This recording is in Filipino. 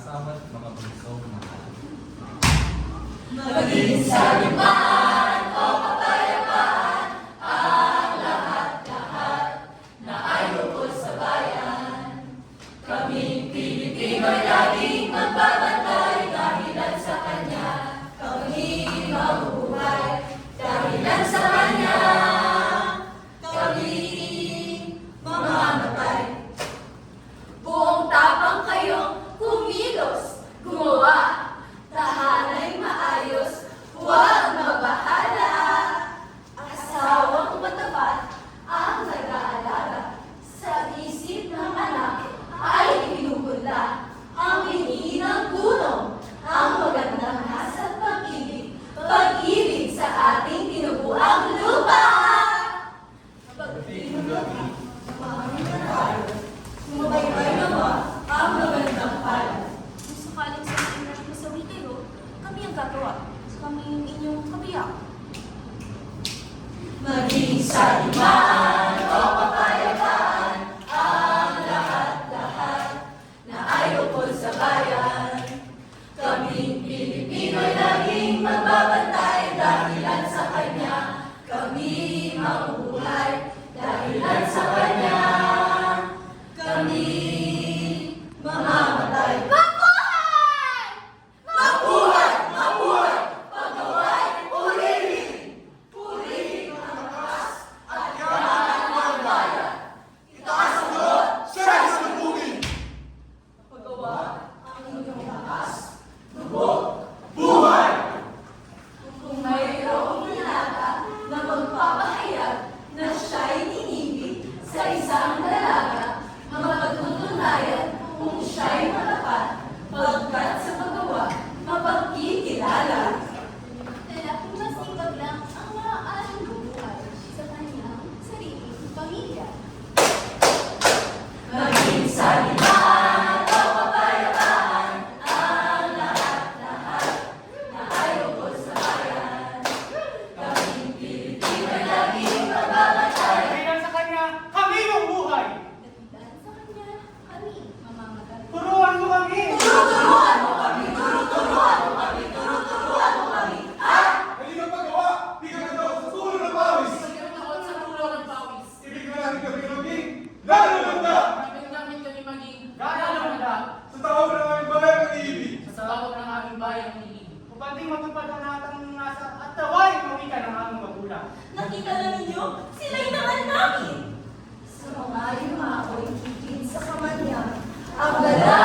asawa't mga bunsong mahal. Maging sagipaan o kapayapaan ang lahat-lahat na ay lukod sa bayan. Kaming Pilipino'y laging magbabantay dahilan sa Kanya. Kami mabubuhay dahilan sa Kanya. Kami mamamatay. Buong tapang kayong kumilos, gumawa. Tahanay maayos, huwag mabahala. Asawang matapat ang nag-aalaga. Sa isip ng anak ay pinupula ang hinihinang tulong, ang magandang hasa't pag-ibig, pag-ibig sa ating tinubuang lupa. Pag-ibig gabi, maraming na tayo. Sumabaybay naman ang magandang palad. Kung sakaling sa internet mo sa wikiro, kami ang gagawa. Kami yung inyong kabiyak. Maging sagipaan o kapayapaan ang lahat-lahat na ay lukod sa bayan. Kaming Pilipino'y laging magbabantay dahilan sa Kanya. Kami mabubuhay dahilan sa Kanya. Kami mamamatay. Mabuhay! Mabuhay! Mabuhay! Pagawa'y purihin! Purihin ang lakas at yaman ng bayan. Itaas ang loob sa isalubungin. Pagawa ang inyong lakas. Lubog! Buhay! Kung mayroong ninata na magpapahayag na siya'y inibig sa isang dalaga, mapagtutunayan kung siya'y matapat, pagkat sa paggawa, mapagkikilala. Lalaking masipag lang ang maaaring bubuhay sa kanyang sariling pamilya. Maging sagipaan o kapayapaan ang lahat-lahat na ay lukod sa bayan. Kaming Pilipino'y laging magbabantay. Dahilan sa kanya, kami yung buhay! Dahilan sa kanya, kami mamamatay. Turuan mo kami! Turuturuan mo kami! Turuturuan mo kami! Turuturuan mo kami! Hindi ka paggawa! Di ka nagdaot sa tulo ng pawis! Pagkakataon sa pulo ng pawis. Ibig na natin kami maging lalo ganda! Ibig namin kami maging Gano'n handa Sa tawag ng aming bayan ng ibig! sa salawag ng aming bayan ng ilig. upang matupad ang lahat ng nasa at taway mawika ng aming magulang. Nakita na ninyo, sila'y naman namin. Sa mga yumako'y kikid sa kamanya, ang gala